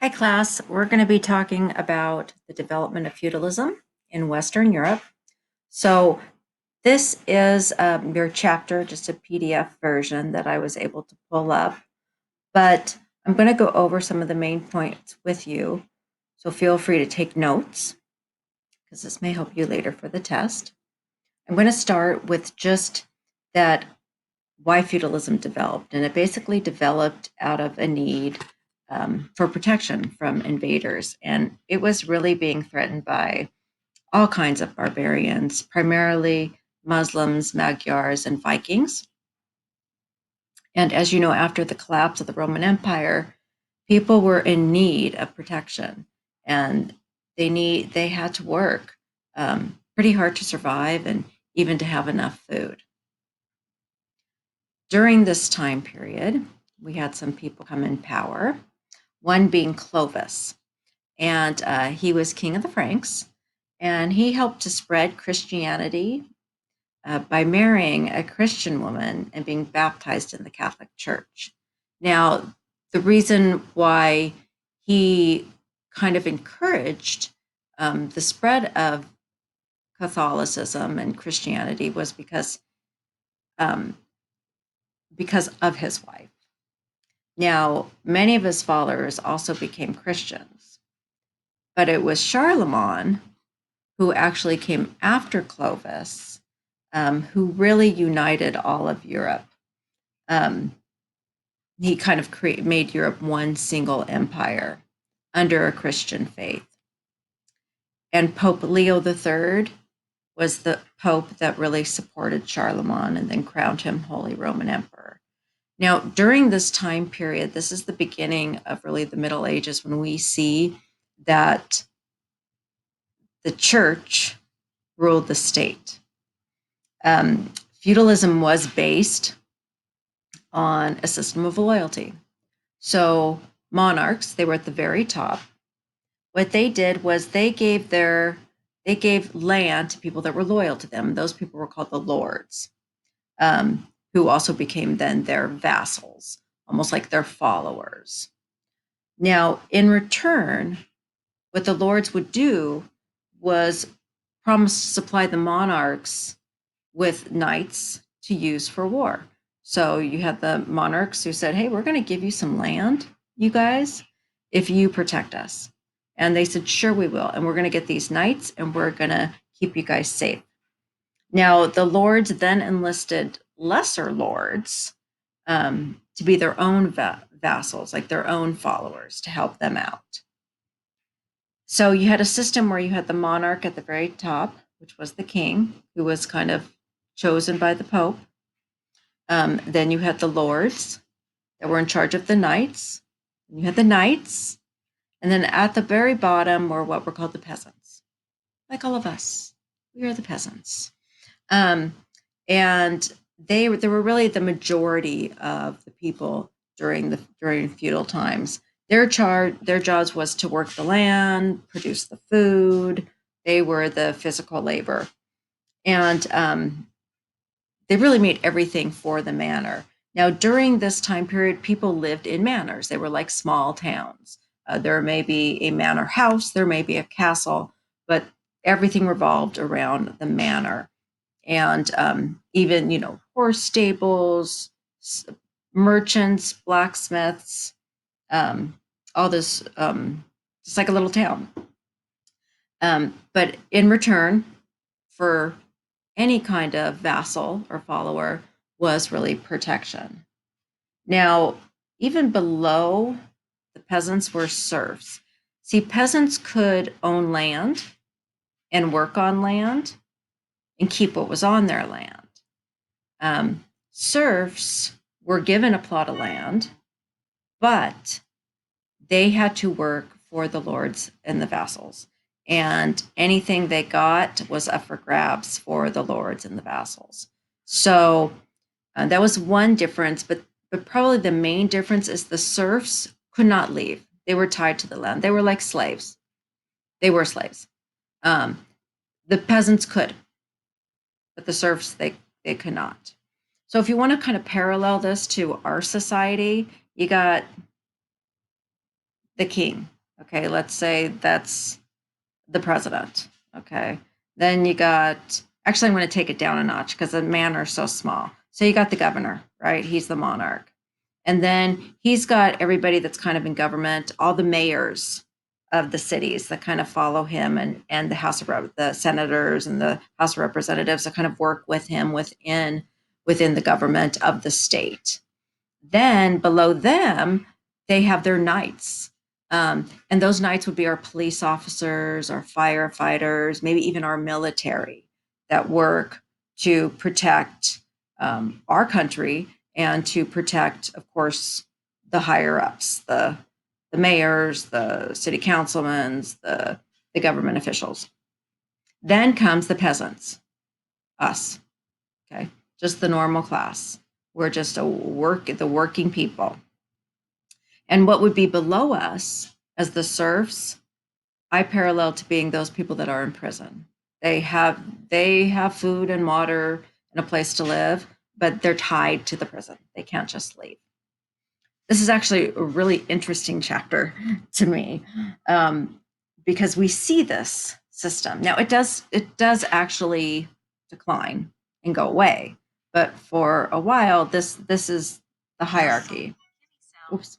Hi, class. We're going to be talking about the development of feudalism in Western Europe. So, this is your chapter, just a PDF version that I was able to pull up. But I'm going to go over some of the main points with you. So, feel free to take notes because this may help you later for the test. I'm going to start with just that why feudalism developed. And it basically developed out of a need for protection from invaders. And it was really being threatened by all kinds of barbarians, primarily Muslims, Magyars, and Vikings. And as you know, after the collapse of the Roman Empire, people were in need of protection, and they had to work pretty hard to survive and even to have enough food. During this time period, we had some people come in power, one being Clovis. And he was king of the Franks, and he helped to spread Christianity by marrying a Christian woman and being baptized in the Catholic Church. Now, the reason why he kind of encouraged the spread of Catholicism and Christianity was um, because of his wife. Now, many of his followers also became Christians, but it was Charlemagne who actually came after Clovis, who really united all of Europe. He kind of made Europe one single empire under a Christian faith. And Pope Leo III was the pope that really supported Charlemagne and then crowned him Holy Roman Emperor. Now, during this time period, this is the beginning of really the Middle Ages when we see that the church ruled the state. Feudalism was based on a system of loyalty. So monarchs, they were at the very top. What they did was they gave land to people that were loyal to them. Those people were called the lords, who also became then their vassals, almost like their followers. Now, in return, what the lords would do was promise to supply the monarchs with knights to use for war. So you had the monarchs who said, hey, we're going to give you some land, you guys, if you protect us. And they said, sure, we will. And we're going to get these knights and we're going to keep you guys safe. Now, the lords then enlisted lesser lords to be their own vassals, like their own followers, to help them out. So you had a system where you had the monarch at the very top, which was the king, who was kind of chosen by the Pope. Then you had the lords that were in charge of the knights. You had the knights. And then at the very bottom were what were called the peasants, like all of us. We are the peasants. And they were really the majority of the people during feudal times. Their jobs was to work the land, produce the food. They were the physical labor. And they really made everything for the manor. Now, during this time period, people lived in manors. They were like small towns. There may be a manor house, there may be a castle, but everything revolved around the manor. And even, horse stables, merchants, blacksmiths, all this, just like a little town. But in return for any kind of vassal or follower was really protection. Now, even below the peasants were serfs. See, peasants could own land and work on land and keep what was on their land. Serfs were given a plot of land, but they had to work for the lords and the vassals. And anything they got was up for grabs for the lords and the vassals. So that was one difference, but probably the main difference is the serfs could not leave. They were tied to the land. They were like slaves. They were slaves. The peasants could, but the serfs, they could not. So if you want to kind of parallel this to our society, you got the king. Okay, let's say that's the president. Okay, then you got, actually, I'm going to take it down a notch because the manor is so small. So you got the governor, right? He's the monarch. And then he's got everybody that's kind of in government, all the mayors of the cities that kind of follow him, and the the senators and the House of Representatives that kind of work with him within the government of the state. Then below them, they have their knights. And those knights would be our police officers, our firefighters, maybe even our military that work to protect our country and to protect, of course, the higher ups, the mayors, the city councilmen, the government officials. Then comes the peasants, us, okay, just the normal class. We're just the working people. And what would be below us as the serfs, I parallel to being those people that are in prison. They have food and water and a place to live, but they're tied to the prison. They can't just leave. This is actually a really interesting chapter to me, because we see this system. Now it does actually decline and go away, but for a while, this is the hierarchy. Oops.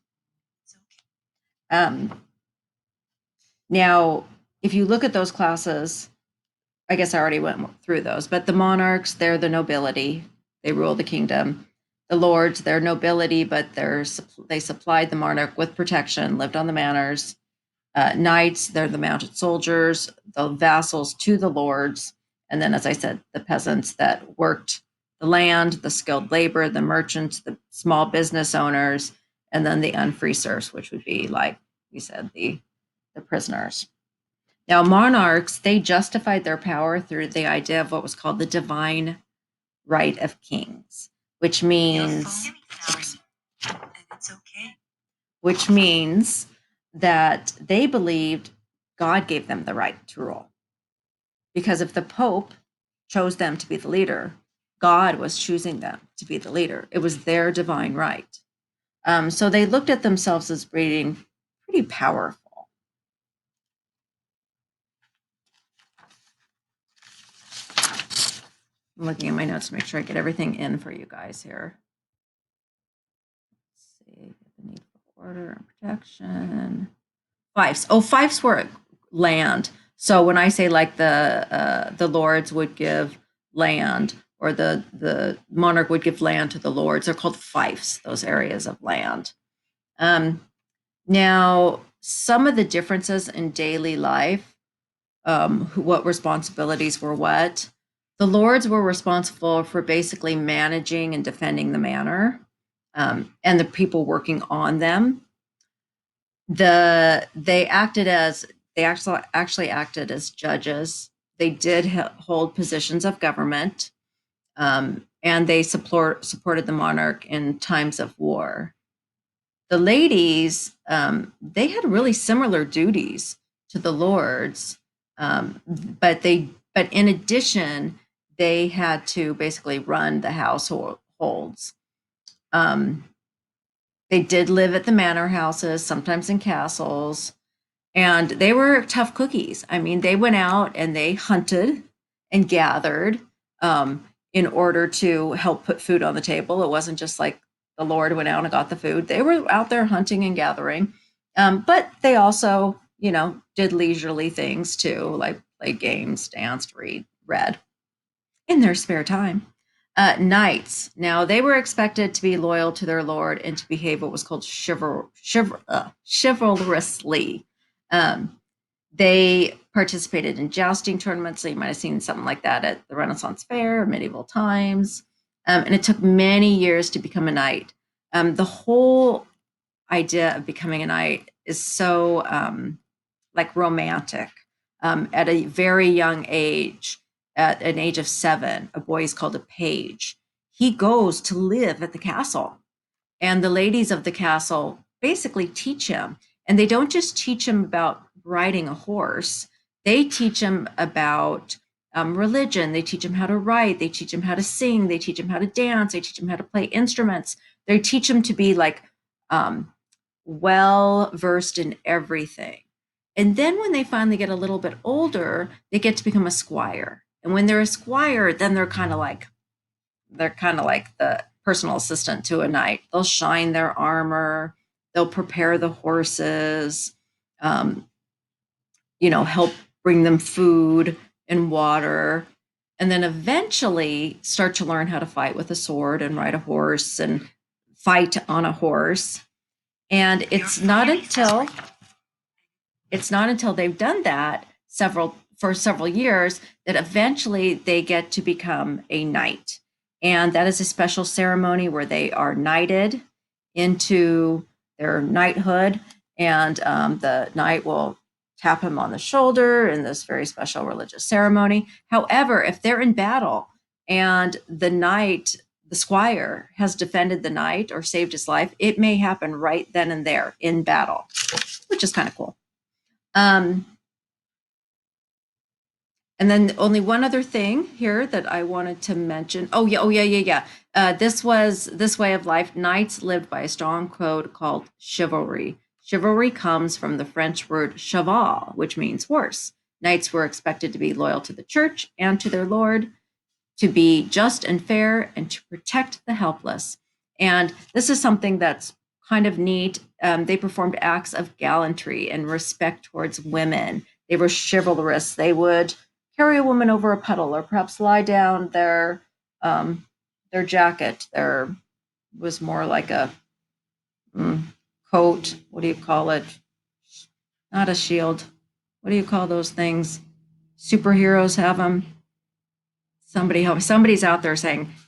Now, if you look at those classes, I guess I already went through those, but the monarchs, they're the nobility. They rule the kingdom. The lords, they're nobility, but they supplied the monarch with protection, lived on the manors. Knights, they're the mounted soldiers, the vassals to the lords. And then, as I said, the peasants that worked the land, the skilled labor, the merchants, the small business owners, and then the unfree serfs, which would be, like we said, the prisoners. Now, monarchs, they justified their power through the idea of what was called the divine right of kings, which means which means that they believed God gave them the right to rule. Because if the Pope chose them to be the leader, God was choosing them to be the leader. It was their divine right. So they looked at themselves as being pretty powerful. I'm looking at my notes to make sure I get everything in for you guys here. Let's see, the need for order and protection. Fiefs. Oh, fiefs were land. So when I say like the lords would give land, or the monarch would give land to the lords, they're called fiefs, those areas of land. Now, some of the differences in daily life, what responsibilities were what. The lords were responsible for basically managing and defending the manor, and the people working on them. They actually acted as judges. They did hold positions of government, and they supported the monarch in times of war. The ladies, they had really similar duties to the lords, but in addition, they had to basically run the households. They did live at the manor houses, sometimes in castles, and they were tough cookies. I mean, they went out and they hunted and gathered, in order to help put food on the table. It wasn't just like the Lord went out and got the food. They were out there hunting and gathering, but they also, did leisurely things too, like played games, danced, read in their spare time. Knights. Now, they were expected to be loyal to their lord and to behave what was called chivalrously. They participated in jousting tournaments. So you might have seen something like that at the Renaissance Fair, medieval times. And it took many years to become a knight. The whole idea of becoming a knight is so like romantic. At a very young age, at an age of 7, a boy is called a page. He goes to live at the castle, and the ladies of the castle basically teach him. And they don't just teach him about riding a horse, they teach him about religion. They teach him how to write. They teach him how to sing. They teach him how to dance. They teach him how to play instruments. They teach him to be like well versed in everything. And then when they finally get a little bit older, they get to become a squire. And when they're a squire, then they're kind of like the personal assistant to a knight. They'll shine their armor, they'll prepare the horses, help bring them food and water, and then eventually start to learn how to fight with a sword and ride a horse and fight on a horse. And it's not until they've done that for several years that eventually they get to become a knight. And that is a special ceremony where they are knighted into their knighthood, and the knight will tap him on the shoulder in this very special religious ceremony. However, if they're in battle and the squire has defended the knight or saved his life, it may happen right then and there in battle, which is kind of cool. And then only one other thing here that I wanted to mention. Oh yeah. This way of life. Knights lived by a strong code called chivalry. Chivalry comes from the French word cheval, which means horse. Knights were expected to be loyal to the church and to their lord, to be just and fair, and to protect the helpless. And this is something that's kind of neat. They performed acts of gallantry and respect towards women. They were chivalrous. They would carry a woman over a puddle, or perhaps lie down their jacket. There was more like a coat. What do you call it? Not a shield. What do you call those things? Superheroes have them. Somebody help me. Somebody's out there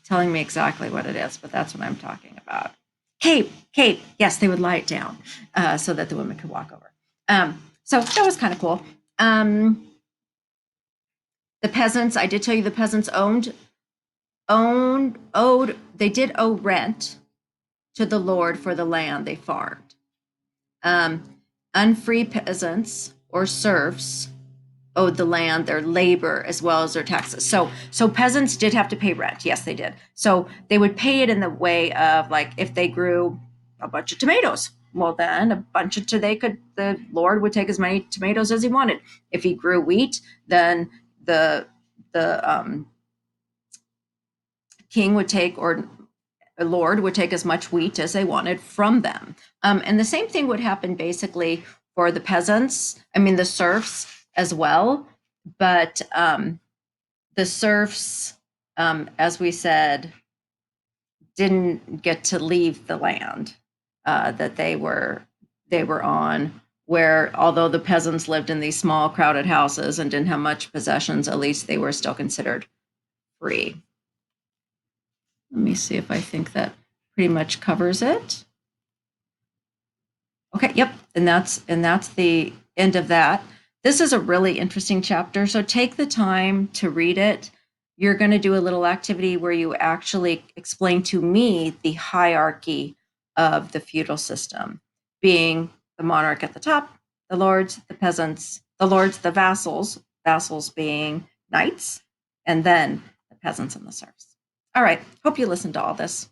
telling me exactly what it is, but that's what I'm talking about. Cape. Yes, they would lie it down so that the women could walk over. So that was kind of cool. The peasants, I did tell you the peasants they did owe rent to the lord for the land they farmed. Unfree peasants or serfs owed the land their labor as well as their taxes. So peasants did have to pay rent. Yes, they did. So they would pay it in the way of, like, if they grew a bunch of tomatoes, well, then the lord would take as many tomatoes as he wanted. If he grew wheat, then the king would take, or a lord would take, as much wheat as they wanted from them. And the same thing would happen basically for the the serfs as well. But the serfs, as we said, didn't get to leave the land that they were on, where although the peasants lived in these small crowded houses and didn't have much possessions, at least they were still considered free. Let me see if I think that pretty much covers it. Okay, yep, and that's the end of that. This is a really interesting chapter, so take the time to read it. You're going to do a little activity where you actually explain to me the hierarchy of the feudal system, being the monarch at the top, the lords, the peasants, the lords, the vassals being knights, and then the peasants and the serfs. All right, hope you listened to all this.